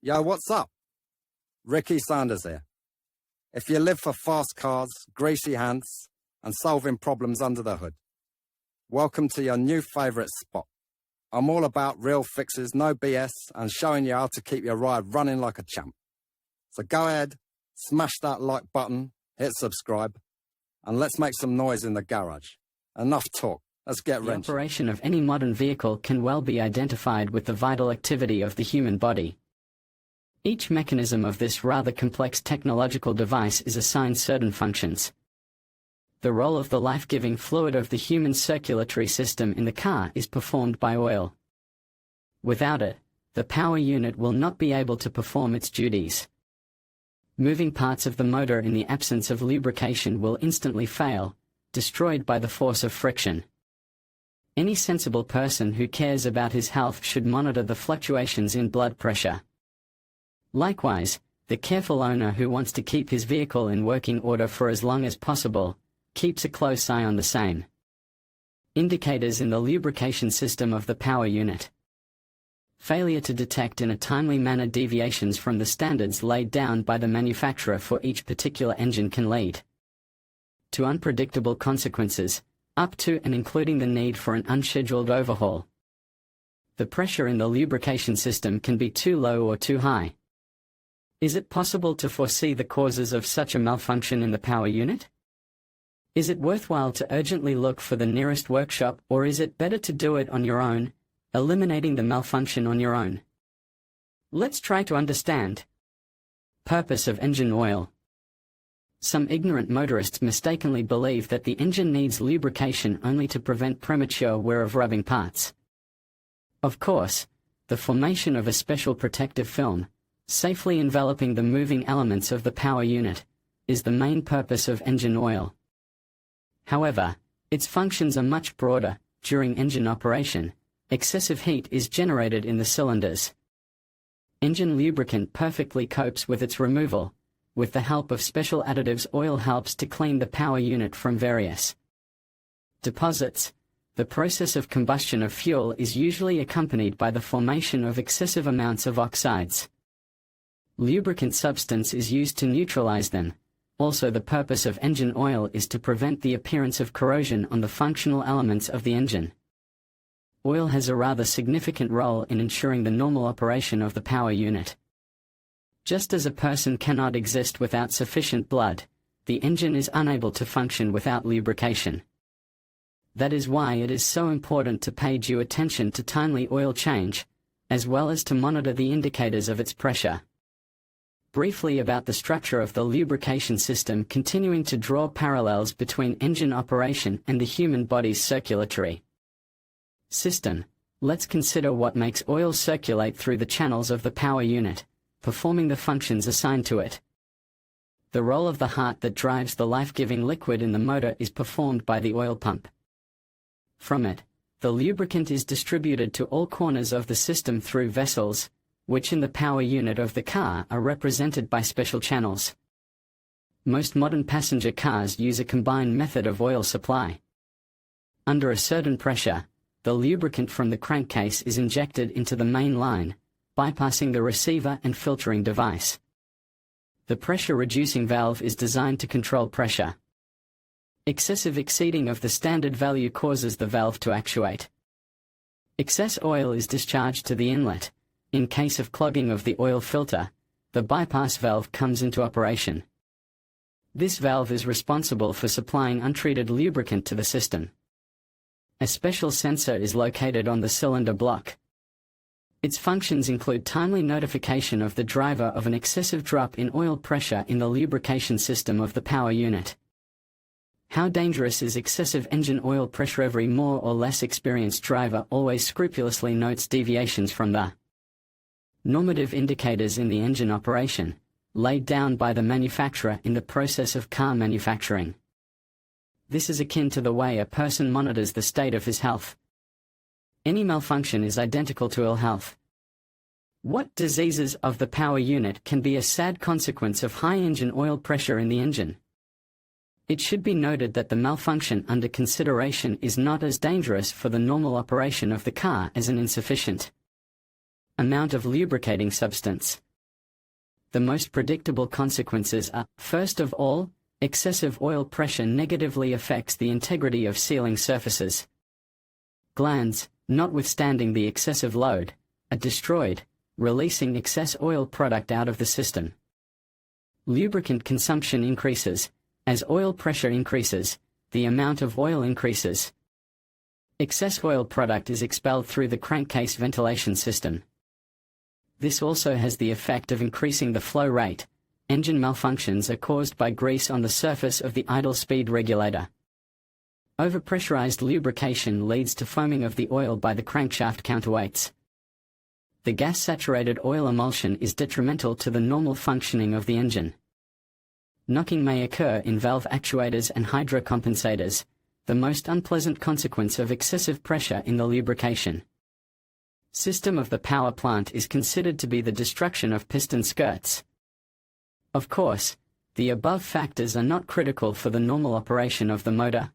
Yo, what's up? Ricky Sanders here. If you live for fast cars, greasy hands, and solving problems under the hood, welcome to your new favourite spot. I'm all about real fixes, no BS, and showing you how to keep your ride running like a champ. So go ahead, smash that like button, hit subscribe, and let's make some noise in the garage. Enough talk. Let's get wrenching. The operation of any modern vehicle can well be identified with the vital activity of the human body. Each mechanism of this rather complex technological device is assigned certain functions. The role of the life-giving fluid of the human circulatory system in the car is performed by oil. Without it, the power unit will not be able to perform its duties. Moving parts of the motor in the absence of lubrication will instantly fail, destroyed by the force of friction. Any sensible person who cares about his health should monitor the fluctuations in blood pressure. Likewise, the careful owner who wants to keep his vehicle in working order for as long as possible, keeps a close eye on the same. Indicators in the lubrication system of the power unit. Failure to detect in a timely manner deviations from the standards laid down by the manufacturer for each particular engine can lead to unpredictable consequences, up to and including the need for an unscheduled overhaul. The pressure in the lubrication system can be too low or too high. Is it possible to foresee the causes of such a malfunction in the power unit? Is it worthwhile to urgently look for the nearest workshop, or is it better to do it on your own, eliminating the malfunction on your own? Let's try to understand. Purpose of engine oil. Some ignorant motorists mistakenly believe that the engine needs lubrication only to prevent premature wear of rubbing parts. Of course, the formation of a special protective film, safely enveloping the moving elements of the power unit, is the main purpose of engine oil. However, its functions are much broader. During engine operation, excessive heat is generated in the cylinders. Engine lubricant perfectly copes with its removal. With the help of special additives, oil helps to clean the power unit from various deposits. The process of combustion of fuel is usually accompanied by the formation of excessive amounts of oxides. Lubricant substance is used to neutralize them. Also, the purpose of engine oil is to prevent the appearance of corrosion on the functional elements of the engine. Oil has a rather significant role in ensuring the normal operation of the power unit. Just as a person cannot exist without sufficient blood, the engine is unable to function without lubrication. That is why it is so important to pay due attention to timely oil change, as well as to monitor the indicators of its pressure. Briefly about the structure of the lubrication system, continuing to draw parallels between engine operation and the human body's circulatory system. Let's consider what makes oil circulate through the channels of the power unit, performing the functions assigned to it. The role of the heart that drives the life-giving liquid in the motor is performed by the oil pump. From it, the lubricant is distributed to all corners of the system through vessels, which in the power unit of the car are represented by special channels. Most modern passenger cars use a combined method of oil supply. Under a certain pressure, the lubricant from the crankcase is injected into the main line, bypassing the receiver and filtering device. The pressure-reducing valve is designed to control pressure. Excessive exceeding of the standard value causes the valve to actuate. Excess oil is discharged to the inlet. In case of clogging of the oil filter, the bypass valve comes into operation. This valve is responsible for supplying untreated lubricant to the system. A special sensor is located on the cylinder block. Its functions include timely notification of the driver of an excessive drop in oil pressure in the lubrication system of the power unit. How dangerous is excessive engine oil pressure? Every more or less experienced driver always scrupulously notes deviations from the normative indicators in the engine operation, laid down by the manufacturer in the process of car manufacturing. This is akin to the way a person monitors the state of his health. Any malfunction is identical to ill health. What diseases of the power unit can be a sad consequence of high engine oil pressure in the engine? It should be noted that the malfunction under consideration is not as dangerous for the normal operation of the car as an insufficient amount of lubricating substance. The most predictable consequences are, first of all, excessive oil pressure negatively affects the integrity of sealing surfaces. Glands, notwithstanding the excessive load, are destroyed, releasing excess oil product out of the system. Lubricant consumption increases. As oil pressure increases, the amount of oil increases. Excess oil product is expelled through the crankcase ventilation system. This also has the effect of increasing the flow rate. Engine malfunctions are caused by grease on the surface of the idle speed regulator. Overpressurized lubrication leads to foaming of the oil by the crankshaft counterweights. The gas-saturated oil emulsion is detrimental to the normal functioning of the engine. Knocking may occur in valve actuators and hydrocompensators, the most unpleasant consequence of excessive pressure in the lubrication system of the power plant is considered to be the destruction of piston skirts. Of course, the above factors are not critical for the normal operation of the motor.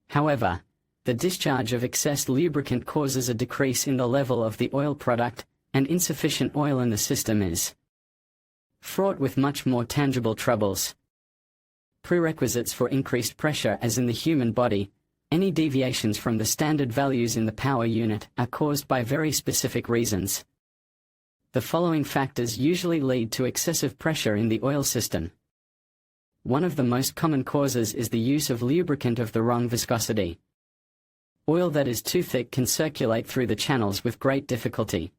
However, the discharge of excess lubricant causes a decrease in the level of the oil product, and insufficient oil in the system is fraught with much more tangible troubles. Prerequisites for increased pressure. As in the human body, any deviations from the standard values in the power unit are caused by very specific reasons. The following factors usually lead to excessive pressure in the oil system. One of the most common causes is the use of lubricant of the wrong viscosity. Oil that is too thick can circulate through the channels with great difficulty.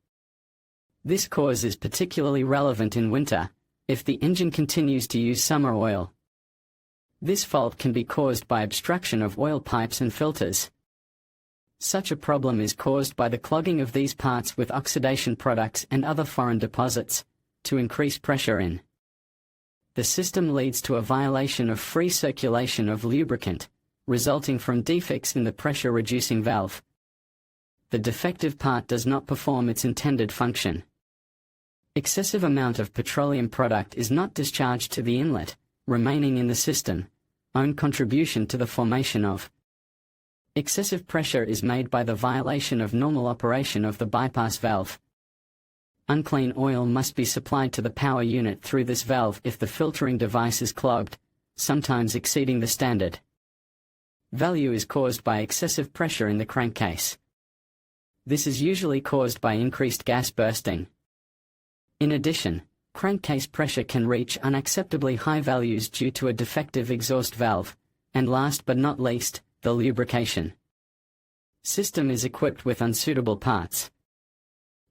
This cause is particularly relevant in winter, if the engine continues to use summer oil. This fault can be caused by obstruction of oil pipes and filters. Such a problem is caused by the clogging of these parts with oxidation products and other foreign deposits, to increase pressure in the system leads to a violation of free circulation of lubricant, resulting from defects in the pressure-reducing valve. The defective part does not perform its intended function. Excessive amount of petroleum product is not discharged to the inlet, remaining in the system, own contribution to the formation of excessive pressure is made by the violation of normal operation of the bypass valve. Unclean oil must be supplied to the power unit through this valve if the filtering device is clogged, sometimes exceeding the standard value is caused by excessive pressure in the crankcase. This is usually caused by increased gas bursting. In addition, crankcase pressure can reach unacceptably high values due to a defective exhaust valve, and last but not least, the lubrication system is equipped with unsuitable parts.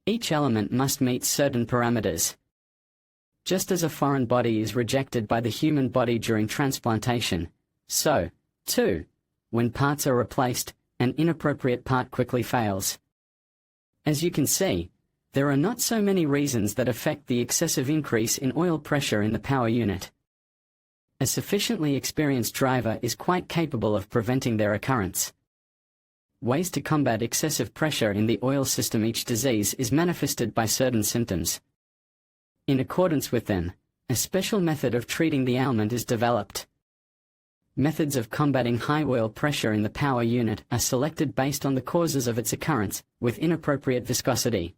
Each element must meet certain parameters. Just as a foreign body is rejected by the human body during transplantation, so, too, when parts are replaced, an inappropriate part quickly fails. As you can see, there are not so many reasons that affect the excessive increase in oil pressure in the power unit. A sufficiently experienced driver is quite capable of preventing their occurrence. Ways to combat excessive pressure in the oil system. Each disease is manifested by certain symptoms. In accordance with them, a special method of treating the ailment is developed. Methods of combating high oil pressure in the power unit are selected based on the causes of its occurrence, with inappropriate viscosity.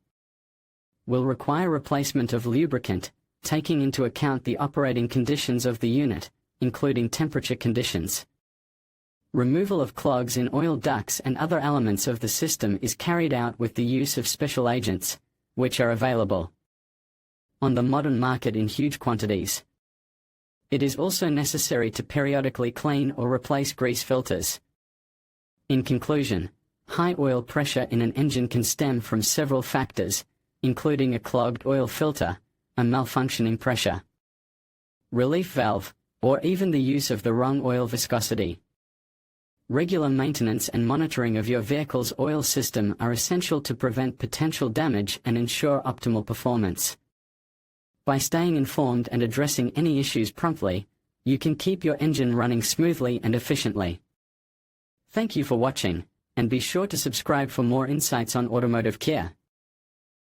Will require replacement of lubricant, taking into account the operating conditions of the unit, including temperature conditions. Removal of clogs in oil ducts and other elements of the system is carried out with the use of special agents, which are available on the modern market in huge quantities. It is also necessary to periodically clean or replace grease filters. In conclusion, high oil pressure in an engine can stem from several factors, including a clogged oil filter, a malfunctioning pressure relief valve, or even the use of the wrong oil viscosity. Regular maintenance and monitoring of your vehicle's oil system are essential to prevent potential damage and ensure optimal performance. By staying informed and addressing any issues promptly, you can keep your engine running smoothly and efficiently. Thank you for watching, and be sure to subscribe for more insights on automotive care.